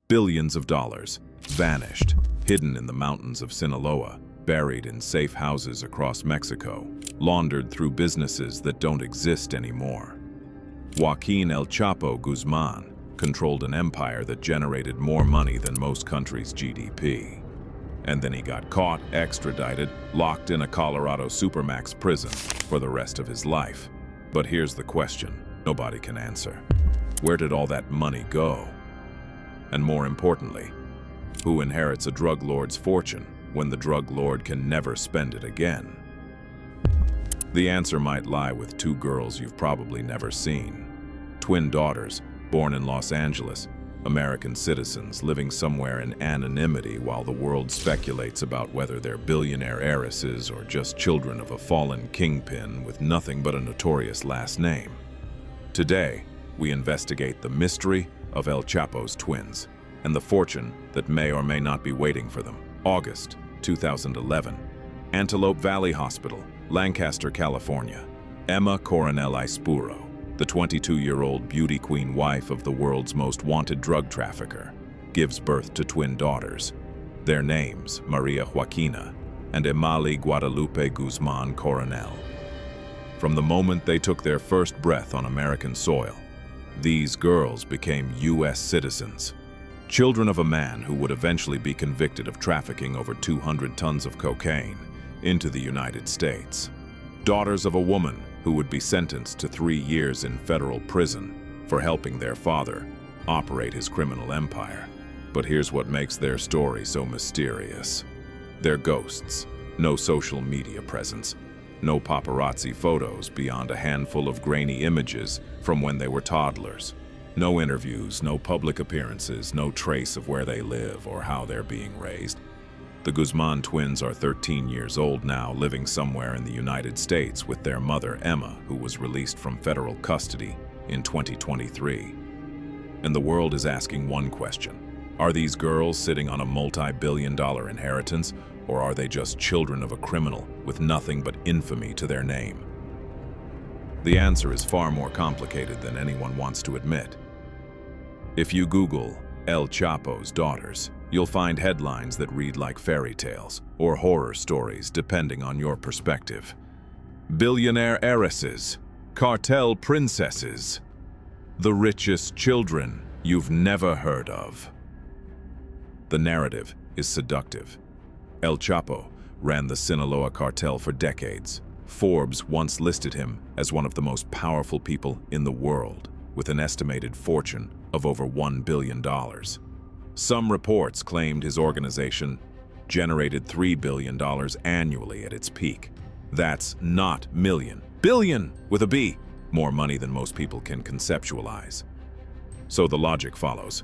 Billions of dollars, vanished, hidden in the mountains of Sinaloa, buried in safe houses across Mexico, laundered through businesses that don't exist anymore. Joaquin El Chapo Guzman controlled an empire that generated more money than most countries' GDP. And then he got caught, extradited, locked in a Colorado Supermax prison for the rest of his life. But here's the question nobody can answer. Where did all that money go? And more importantly, who inherits a drug lord's fortune when the drug lord can never spend it again? The answer might lie with two girls you've probably never seen. Twin daughters, born in Los Angeles, American citizens living somewhere in anonymity while the world speculates about whether they're billionaire heiresses or just children of a fallen kingpin with nothing but a notorious last name. Today, we investigate the mystery of El Chapo's twins and the fortune that may or may not be waiting for them. August 2011, Antelope Valley Hospital, Lancaster, California. Emma Coronel Ispuro, the 22-year-old beauty queen wife of the world's most wanted drug trafficker, gives birth to twin daughters. Their names, Maria Joaquina and Emali Guadalupe Guzman Coronel. From the moment they took their first breath on American soil, these girls became U.S. citizens, children of a man who would eventually be convicted of trafficking over 200 tons of cocaine into the United States. Daughters of a woman who would be sentenced to 3 years in federal prison for helping their father operate his criminal empire. But here's what makes their story so mysterious. They're ghosts, no social media presence, no paparazzi photos beyond a handful of grainy images from when they were toddlers. No interviews, no public appearances, no trace of where they live or how they're being raised. The Guzman twins are 13 years old now, living somewhere in the United States with their mother, Emma, who was released from federal custody in 2023. And the world is asking one question. Are these girls sitting on a multi-billion-dollar inheritance, or are they just children of a criminal with nothing but infamy to their name? The answer is far more complicated than anyone wants to admit. If you Google El Chapo's daughters, you'll find headlines that read like fairy tales or horror stories depending on your perspective. Billionaire heiresses, cartel princesses, the richest children you've never heard of. The narrative is seductive. El Chapo ran the Sinaloa Cartel for decades. Forbes once listed him as one of the most powerful people in the world, with an estimated fortune of over $1 billion. Some reports claimed his organization generated $3 billion annually at its peak. That's not million. Billion with a B. More money than most people can conceptualize. So the logic follows.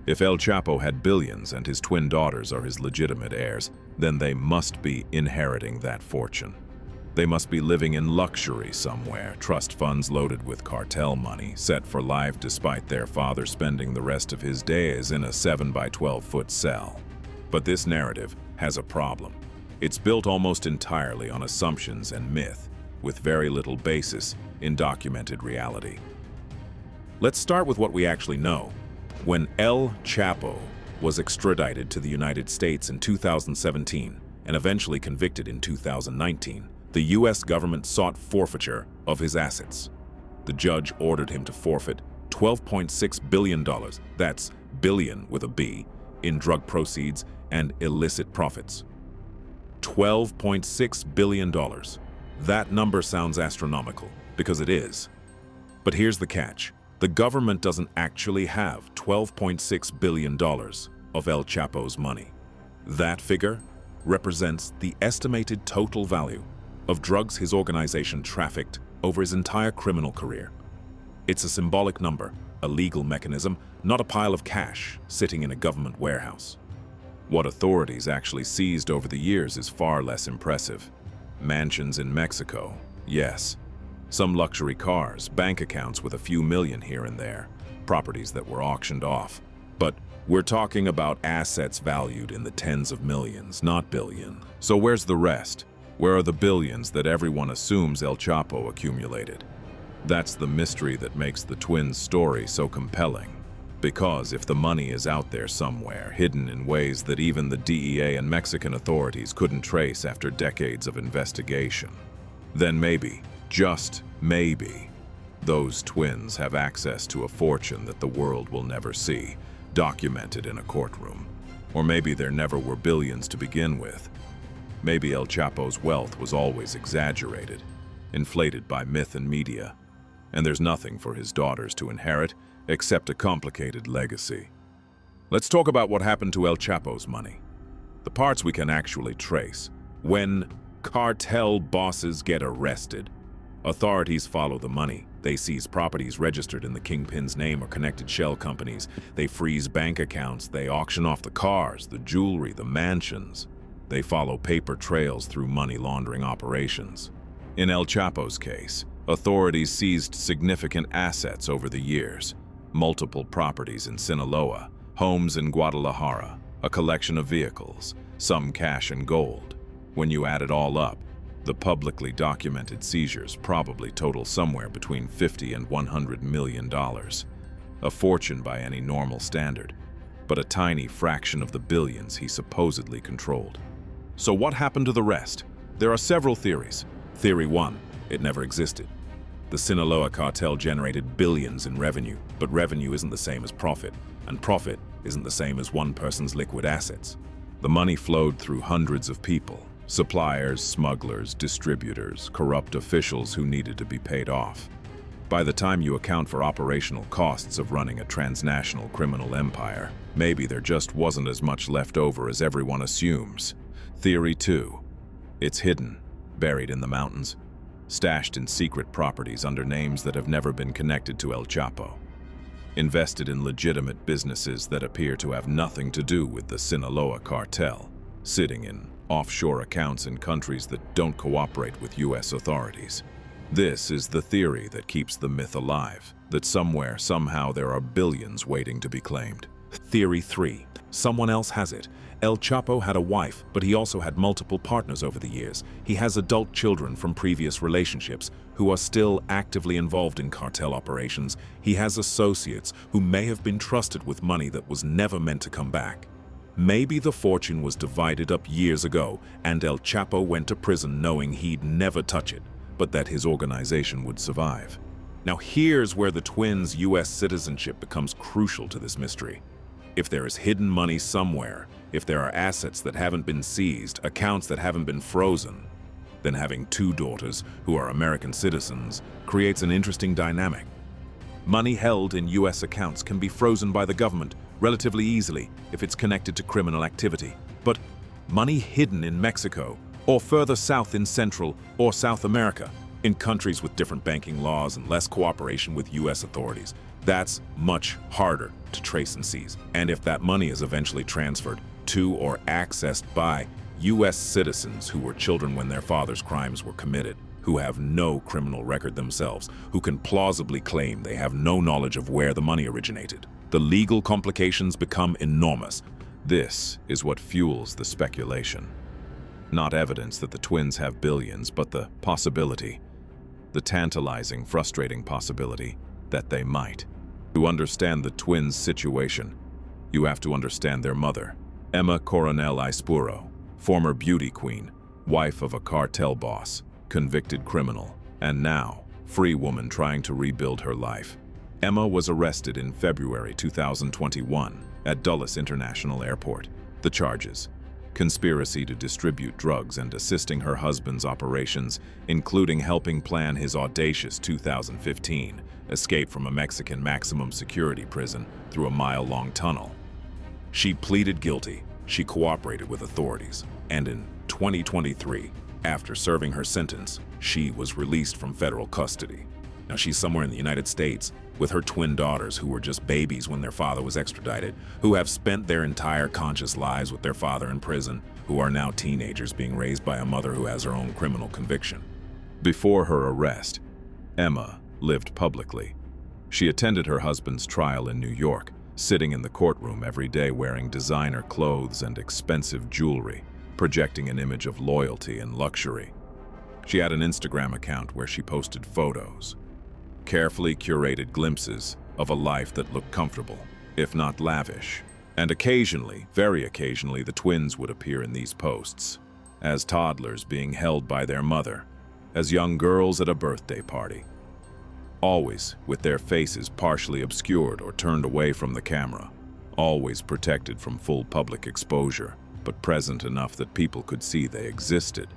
If El Chapo had billions and his twin daughters are his legitimate heirs, then they must be inheriting that fortune. They must be living in luxury somewhere, trust funds loaded with cartel money, set for life despite their father spending the rest of his days in a 7 by 12-foot cell. But this narrative has a problem. It's built almost entirely on assumptions and myth, with very little basis in documented reality. Let's start with what we actually know. When El Chapo was extradited to the United States in 2017 and eventually convicted in 2019, the U.S. government sought forfeiture of his assets. The judge ordered him to forfeit $12.6 billion, that's billion with a B, in drug proceeds and illicit profits. $12.6 billion. That number sounds astronomical, because it is. But here's the catch. The government doesn't actually have $12.6 billion of El Chapo's money. That figure represents the estimated total value of drugs his organization trafficked over his entire criminal career. It's a symbolic number, a legal mechanism, not a pile of cash sitting in a government warehouse. What authorities actually seized over the years is far less impressive. Mansions in Mexico, yes. Some luxury cars, bank accounts with a few million here and there, properties that were auctioned off. But we're talking about assets valued in the tens of millions, not billion. So where's the rest? Where are the billions that everyone assumes El Chapo accumulated? That's the mystery that makes the twins' story so compelling. Because if the money is out there somewhere, hidden in ways that even the DEA and Mexican authorities couldn't trace after decades of investigation, then maybe, just maybe, those twins have access to a fortune that the world will never see, documented in a courtroom. Or maybe there never were billions to begin with. Maybe El Chapo's wealth was always exaggerated, inflated by myth and media, and there's nothing for his daughters to inherit except a complicated legacy. Let's talk about what happened to El Chapo's money. The parts we can actually trace. When cartel bosses get arrested, authorities follow the money. They seize properties registered in the kingpin's name or connected shell companies. They freeze bank accounts. They auction off the cars, the jewelry, the mansions. They follow paper trails through money laundering operations. In El Chapo's case, authorities seized significant assets over the years. Multiple properties in Sinaloa, homes in Guadalajara, a collection of vehicles, some cash and gold. When you add it all up, the publicly documented seizures probably total somewhere between $50 and $100 million. A fortune by any normal standard, but a tiny fraction of the billions he supposedly controlled. So what happened to the rest? There are several theories. Theory 1, it never existed. The Sinaloa Cartel generated billions in revenue, but revenue isn't the same as profit, and profit isn't the same as one person's liquid assets. The money flowed through hundreds of people, suppliers, smugglers, distributors, corrupt officials who needed to be paid off. By the time you account for operational costs of running a transnational criminal empire, maybe there just wasn't as much left over as everyone assumes. Theory 2, it's hidden, buried in the mountains, stashed in secret properties under names that have never been connected to El Chapo, invested in legitimate businesses that appear to have nothing to do with the Sinaloa Cartel, sitting in offshore accounts in countries that don't cooperate with U.S. authorities. This is the theory that keeps the myth alive, that somewhere, somehow, there are billions waiting to be claimed. Theory 3, someone else has it. El Chapo had a wife, but he also had multiple partners over the years. He has adult children from previous relationships who are still actively involved in cartel operations. He has associates who may have been trusted with money that was never meant to come back. Maybe the fortune was divided up years ago, and El Chapo went to prison knowing he'd never touch it, but that his organization would survive. Now here's where the twins' U.S. citizenship becomes crucial to this mystery. If there is hidden money somewhere, if there are assets that haven't been seized, accounts that haven't been frozen, then having two daughters who are American citizens creates an interesting dynamic. Money held in U.S. accounts can be frozen by the government relatively easily if it's connected to criminal activity. But money hidden in Mexico, or further south in Central or South America, in countries with different banking laws and less cooperation with U.S. authorities, that's much harder to trace and seize. And if that money is eventually transferred to or accessed by U.S. citizens who were children when their father's crimes were committed, who have no criminal record themselves, who can plausibly claim they have no knowledge of where the money originated, the legal complications become enormous. This is what fuels the speculation. Not evidence that the twins have billions, but the possibility, the tantalizing, frustrating possibility that they might. To understand the twins' situation, you have to understand their mother, Emma Coronel Ispuro, former beauty queen, wife of a cartel boss, convicted criminal, and now free woman trying to rebuild her life. Emma was arrested in February 2021 at Dulles International Airport. The charges: conspiracy to distribute drugs and assisting her husband's operations, including helping plan his audacious 2015 escape from a Mexican maximum security prison through a mile-long tunnel. She pleaded guilty, she cooperated with authorities, and in 2023, after serving her sentence, she was released from federal custody. Now she's somewhere in the United States with her twin daughters who were just babies when their father was extradited, who have spent their entire conscious lives with their father in prison, who are now teenagers being raised by a mother who has her own criminal conviction. Before her arrest, Emma lived publicly. She attended her husband's trial in New York, sitting in the courtroom every day wearing designer clothes and expensive jewelry, projecting an image of loyalty and luxury. She had an Instagram account where she posted photos, carefully curated glimpses of a life that looked comfortable. if not lavish. And occasionally, very occasionally, the twins would appear in these posts, as toddlers being held by their mother, as young girls at a birthday party. Always with their faces partially obscured or turned away from the camera, always protected from full public exposure, but present enough that people could see they existed.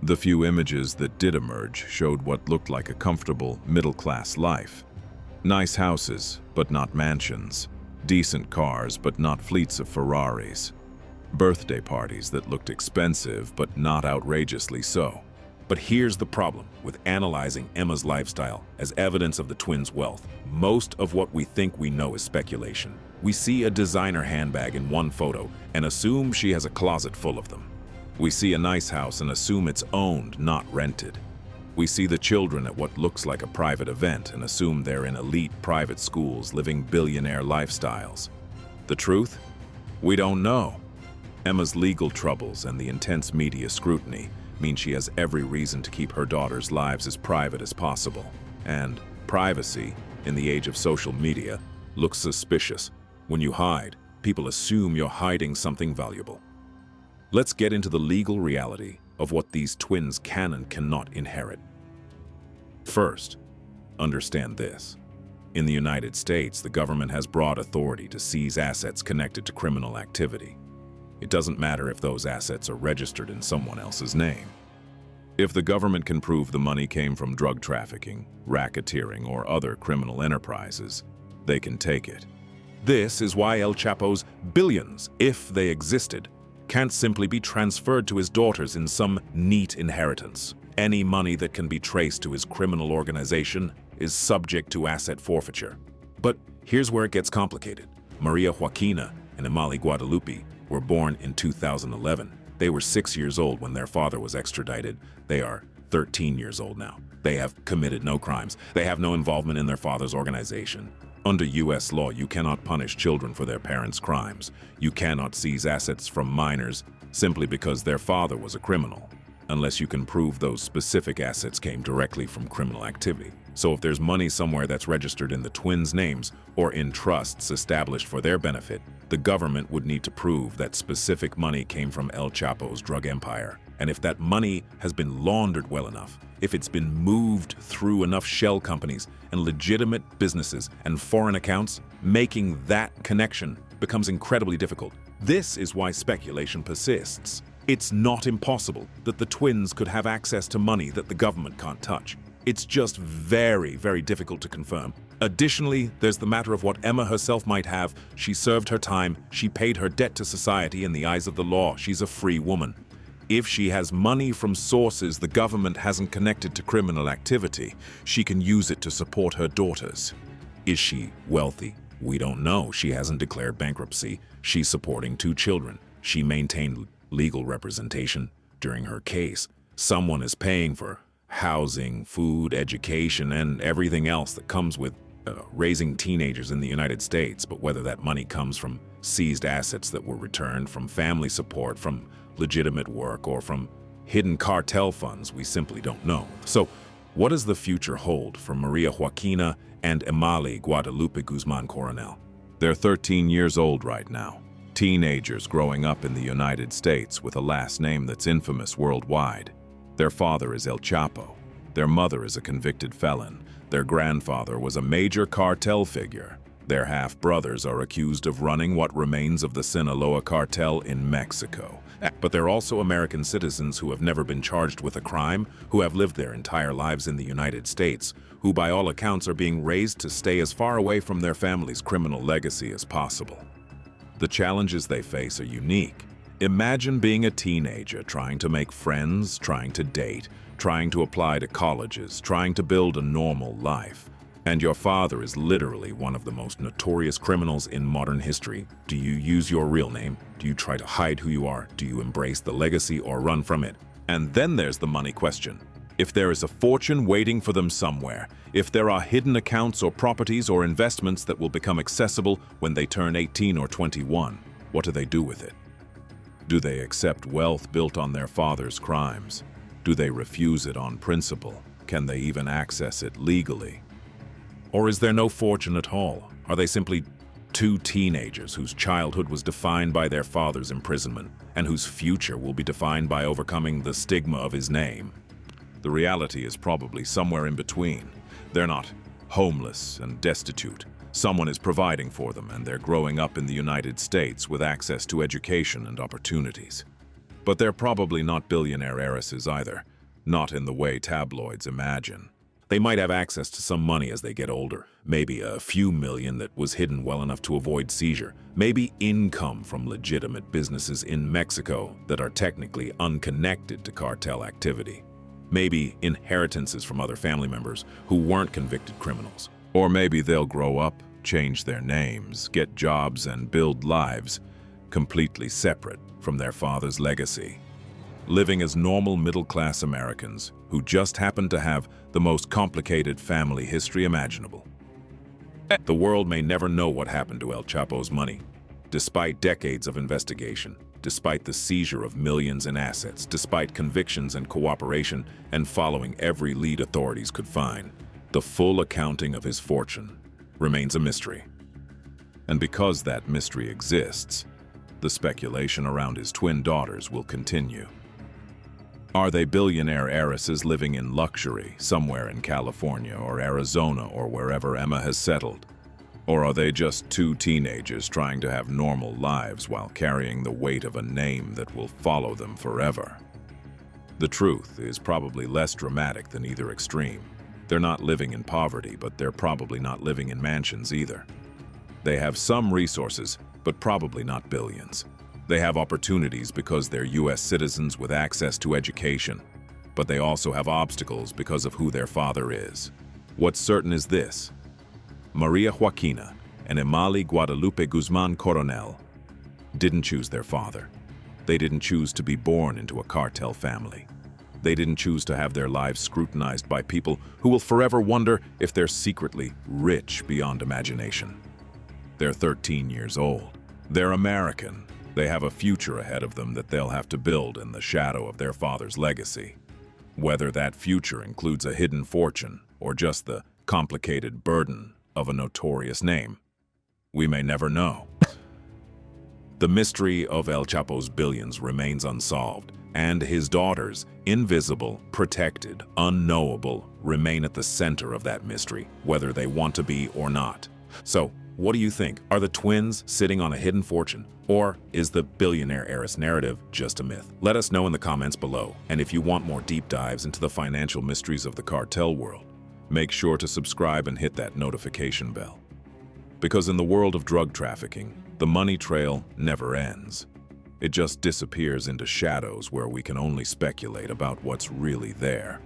The few images that did emerge showed what looked like a comfortable, middle-class life. Nice houses, but not mansions. Decent cars, but not fleets of Ferraris. Birthday parties that looked expensive, but not outrageously so. But here's the problem with analyzing Emma's lifestyle as evidence of the twins' wealth. Most of what we think we know is speculation. We see a designer handbag in one photo and assume she has a closet full of them. We see a nice house and assume it's owned, not rented. We see the children at what looks like a private event and assume they're in elite private schools living billionaire lifestyles. The truth? We don't know. Emma's legal troubles and the intense media scrutiny mean she has every reason to keep her daughters' lives as private as possible. And privacy, in the age of social media, looks suspicious. When you hide, people assume you're hiding something valuable. Let's get into the legal reality of what these twins can and cannot inherit. First, understand this. In the United States, the government has broad authority to seize assets connected to criminal activity. It doesn't matter if those assets are registered in someone else's name. If the government can prove the money came from drug trafficking, racketeering, or other criminal enterprises, they can take it. This is why El Chapo's billions, if they existed, can't simply be transferred to his daughters in some neat inheritance. Any money that can be traced to his criminal organization is subject to asset forfeiture. But here's where it gets complicated. Maria Joaquina and Imali Guadalupe were born in 2011. They were 6 years old when their father was extradited. They are 13 years old now. They have committed no crimes. They have no involvement in their father's organization. Under U.S. law, you cannot punish children for their parents' crimes. You cannot seize assets from minors simply because their father was a criminal, unless you can prove those specific assets came directly from criminal activity. So if there's money somewhere that's registered in the twins' names or in trusts established for their benefit, the government would need to prove that specific money came from El Chapo's drug empire. And if that money has been laundered well enough, if it's been moved through enough shell companies and legitimate businesses and foreign accounts, making that connection becomes incredibly difficult. This is why speculation persists. It's not impossible that the twins could have access to money that the government can't touch. It's just very, very difficult to confirm. Additionally, there's the matter of what Emma herself might have. She served her time, she paid her debt to society in the eyes of the law. She's a free woman. If she has money from sources the government hasn't connected to criminal activity, she can use it to support her daughters. Is she wealthy? We don't know. She hasn't declared bankruptcy. She's supporting 2 children. She maintained legal representation during her case. Someone is paying for housing, food, education, and everything else that comes with raising teenagers in the United States. But whether that money comes from seized assets that were returned, from family support, from legitimate work, or from hidden cartel funds, we simply don't know. So what does the future hold for Maria Joaquina and Imali Guadalupe Guzman Coronel? They're 13 years old right now. Teenagers growing up in the United States with a last name that's infamous worldwide. Their father is El Chapo. Their mother is a convicted felon. Their grandfather was a major cartel figure. Their half-brothers are accused of running what remains of the Sinaloa Cartel in Mexico. But they're also American citizens who have never been charged with a crime, who have lived their entire lives in the United States, who by all accounts are being raised to stay as far away from their family's criminal legacy as possible. The challenges they face are unique. Imagine being a teenager trying to make friends, trying to date, trying to apply to colleges, trying to build a normal life. And your father is literally one of the most notorious criminals in modern history. Do you use your real name? Do you try to hide who you are? Do you embrace the legacy or run from it? And then there's the money question. If there is a fortune waiting for them somewhere, if there are hidden accounts or properties or investments that will become accessible when they turn 18 or 21, what do they do with it? Do they accept wealth built on their father's crimes? Do they refuse it on principle? Can they even access it legally? Or is there no fortune at all? Are they simply Two teenagers whose childhood was defined by their father's imprisonment and whose future will be defined by overcoming the stigma of his name. The reality is probably somewhere in between. They're not homeless and destitute. Someone is providing for them, and they're growing up in the United States with access to education and opportunities. But they're probably not billionaire heiresses either, not in the way tabloids imagine. They might have access to some money as they get older, maybe a few million that was hidden well enough to avoid seizure, maybe income from legitimate businesses in Mexico that are technically unconnected to cartel activity, maybe inheritances from other family members who weren't convicted criminals. Or maybe they'll grow up, change their names, get jobs, and build lives completely separate from their father's legacy, living as normal middle-class Americans who just happen to have the most complicated family history imaginable. The world may never know what happened to El Chapo's money. Despite decades of investigation, despite the seizure of millions in assets, despite convictions and cooperation, and following every lead authorities could find, the full accounting of his fortune remains a mystery. And because that mystery exists, the speculation around his twin daughters will continue. Are they billionaire heiresses living in luxury somewhere in California or Arizona or wherever Emma has settled? Or are they just two teenagers trying to have normal lives while carrying the weight of a name that will follow them forever? The truth is probably less dramatic than either extreme. They're not living in poverty, but they're probably not living in mansions either. They have some resources, but probably not billions. They have opportunities because they're U.S. citizens with access to education, but they also have obstacles because of who their father is. What's certain is this: Maria Joaquina and Emali Guadalupe Guzman Coronel didn't choose their father. They didn't choose to be born into a cartel family. They didn't choose to have their lives scrutinized by people who will forever wonder if they're secretly rich beyond imagination. They're 13 years old. They're American. They have a future ahead of them that they'll have to build in the shadow of their father's legacy. Whether that future includes a hidden fortune or just the complicated burden of a notorious name, we may never know. The mystery of El Chapo's billions remains unsolved, and his daughters, invisible, protected, unknowable, remain at the center of that mystery, whether they want to be or not. So, what do you think? Are the twins sitting on a hidden fortune? Or is the billionaire heiress narrative just a myth? Let us know in the comments below. And if you want more deep dives into the financial mysteries of the cartel world, make sure to subscribe and hit that notification bell. Because in the world of drug trafficking, the money trail never ends. It just disappears into shadows where we can only speculate about what's really there.